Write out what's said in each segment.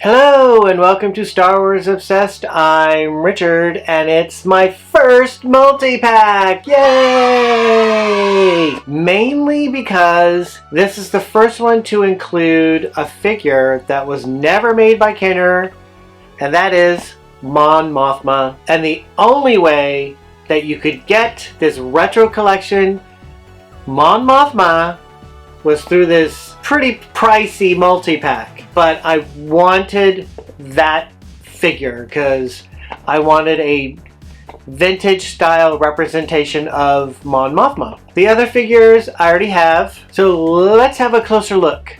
Hello and welcome to Star Wars Obsessed. I'm Richard and it's my first multi-pack! Yay! Mainly because this is the first one to include a figure that was never made by Kenner, and that is Mon Mothma. And the only way that you could get this retro collection Mon Mothma was through this pretty pricey multi-pack. But I wanted that figure because I wanted a vintage style representation of Mon Mothma. The other figures I already have, so let's have a closer look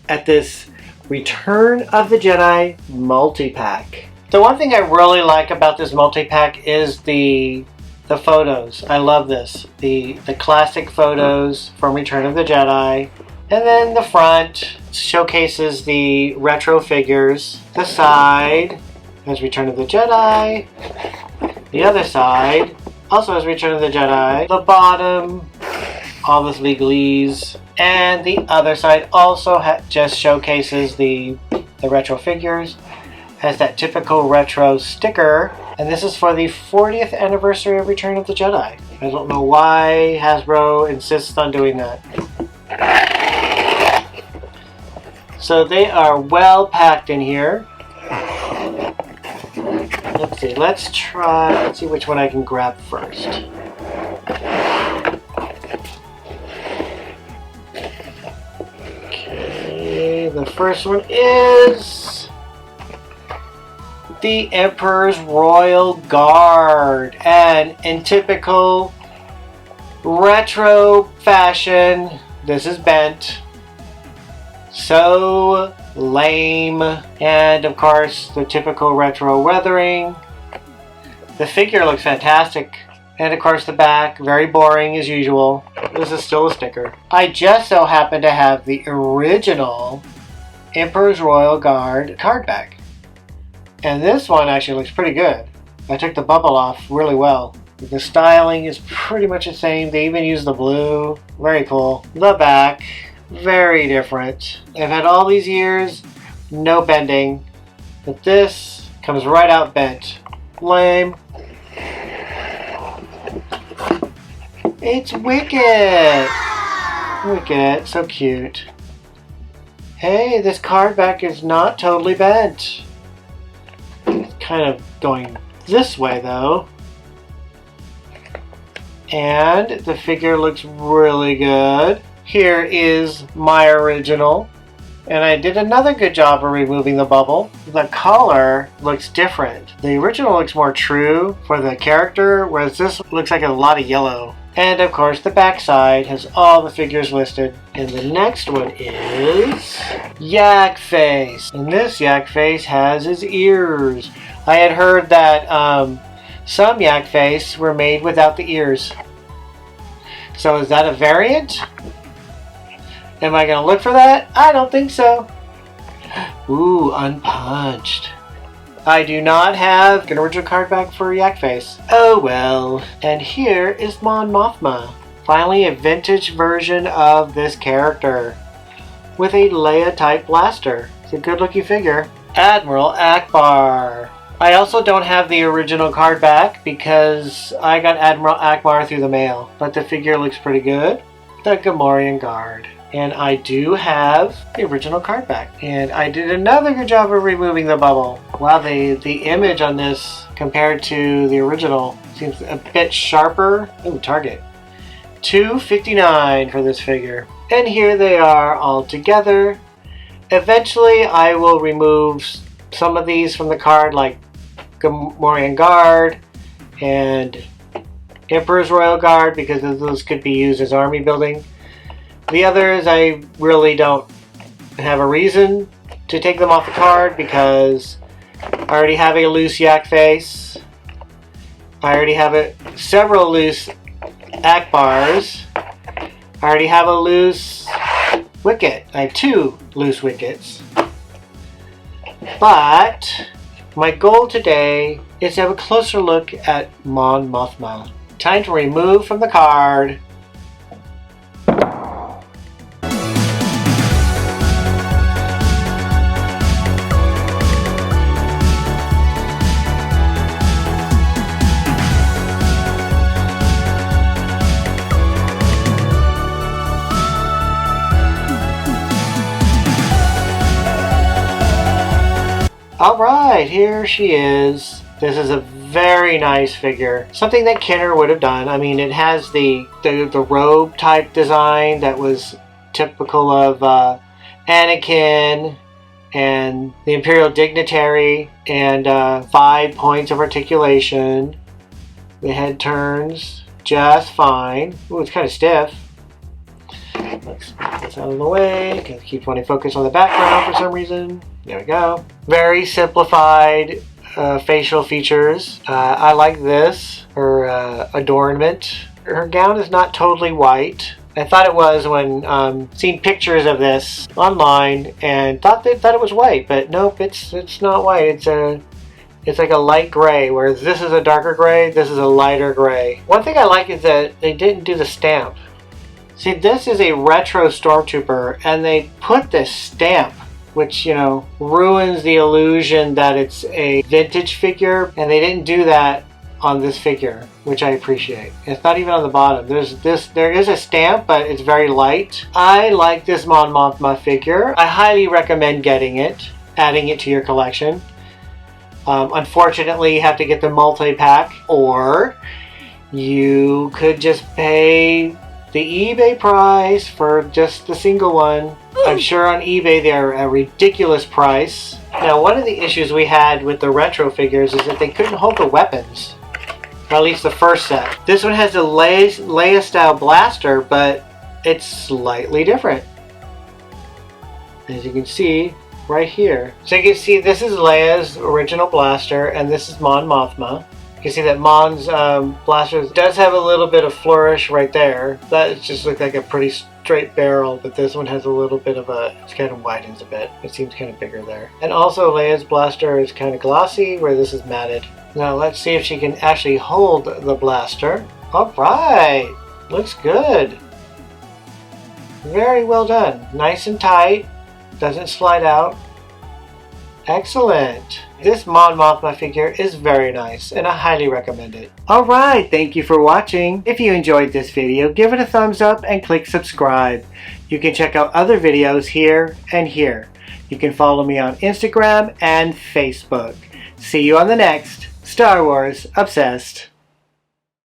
at this Return of the Jedi multi-pack. The one thing I really like about this multi-pack is the photos. I love this. The classic photos from Return of the Jedi. And then the front showcases the retro figures. The side has Return of the Jedi. The other side also has Return of the Jedi. The bottom, all this legalese. And the other side also just showcases the retro figures. Has that typical retro sticker. And this is for the 40th anniversary of Return of the Jedi. I don't know why Hasbro insists on doing that. So they are well packed in here. Let's see, let's see which one I can grab first. Okay, the first one is the Emperor's Royal Guard. And in typical retro fashion, this is bent. So lame. And of course the typical retro weathering. The figure looks fantastic. And of course the back, very boring as usual. This is still a sticker. I just so happen to have the original Emperor's Royal Guard card back. And this one actually looks pretty good. I took the bubble off really well. The styling is pretty much the same. They even use the blue. Very cool. The back. Very different. I've had all these years, no bending, but this comes right out bent. Lame. It's Wicket! Wicket, so cute. Hey, this card back is not totally bent. It's kind of going this way though. And the figure looks really good. Here is my original, and I did another good job of removing the bubble. The color looks different. The original looks more true for the character, whereas this looks like a lot of yellow. And of course the back side has all the figures listed. And the next one is Yak Face. And this Yak Face has his ears. I had heard that some Yak Face were made without the ears. So is that a variant? Am I going to look for that? I don't think so. Ooh, unpunched. I do not have an original card back for Yak Face. Oh well. And here is Mon Mothma. Finally a vintage version of this character. With a Leia type blaster. It's a good looking figure. Admiral Akbar. I also don't have the original card back because I got Admiral Akbar through the mail. But the figure looks pretty good. The Gamorrean Guard. And I do have the original card back. And I did another good job of removing the bubble. Wow, the image on this compared to the original seems a bit sharper. Ooh, Target. $2.59 for this figure. And here they are all together. Eventually I will remove some of these from the card, like Gamorrean Guard and Emperor's Royal Guard, because those could be used as army building. The others, I really don't have a reason to take them off the card because I already have a loose Yak Face. I already have several loose Akbars. I already have a loose Wicket. I have 2 loose Wickets. But my goal today is to have a closer look at Mon Mothma. Time to remove from the card Alright, here she is. This is a very nice figure. Something that Kenner would have done. I mean, it has the robe type design that was typical of Anakin and the Imperial Dignitary, and 5 points of articulation. The head turns just fine. Ooh, it's kind of stiff. Let's get this out of the way. Keep wanting to focus on the background for some reason. There we go. Very simplified facial features. I like this. Her adornment. Her gown is not totally white. I thought it was when seen pictures of this online and thought it was white, but nope, it's not white. It's like a light gray, whereas this is a darker gray. This is a lighter gray. One thing I like is that they didn't do the stamp. See, this is a retro Stormtrooper, and they put this stamp, which, you know, ruins the illusion that it's a vintage figure, and they didn't do that on this figure, which I appreciate. It's not even on the bottom. There is a stamp, but it's very light. I like this Mon Mothma figure. I highly recommend getting it, adding it to your collection. Unfortunately, you have to get the multi-pack, or you could just pay the eBay price for just the single one. I'm sure on eBay they're a ridiculous price. Now, one of the issues we had with the retro figures is that they couldn't hold the weapons. Or at least the first set. This one has a Leia style blaster, but it's slightly different. As you can see right here. So you can see this is Leia's original blaster, and this is Mon Mothma. You can see that Mon's blaster does have a little bit of flourish right there. That just looks like a pretty straight barrel, but this one has a little bit of it kind of widens a bit. It seems kind of bigger there. And also Leia's blaster is kind of glossy, where this is matted. Now let's see if she can actually hold the blaster. Alright, looks good. Very well done. Nice and tight, doesn't slide out. Excellent. This Mon Mothma figure is very nice, and I highly recommend it. Alright, thank you for watching. If you enjoyed this video, give it a thumbs up and click subscribe. You can check out other videos here and here. You can follow me on Instagram and Facebook. See you on the next Star Wars Obsessed.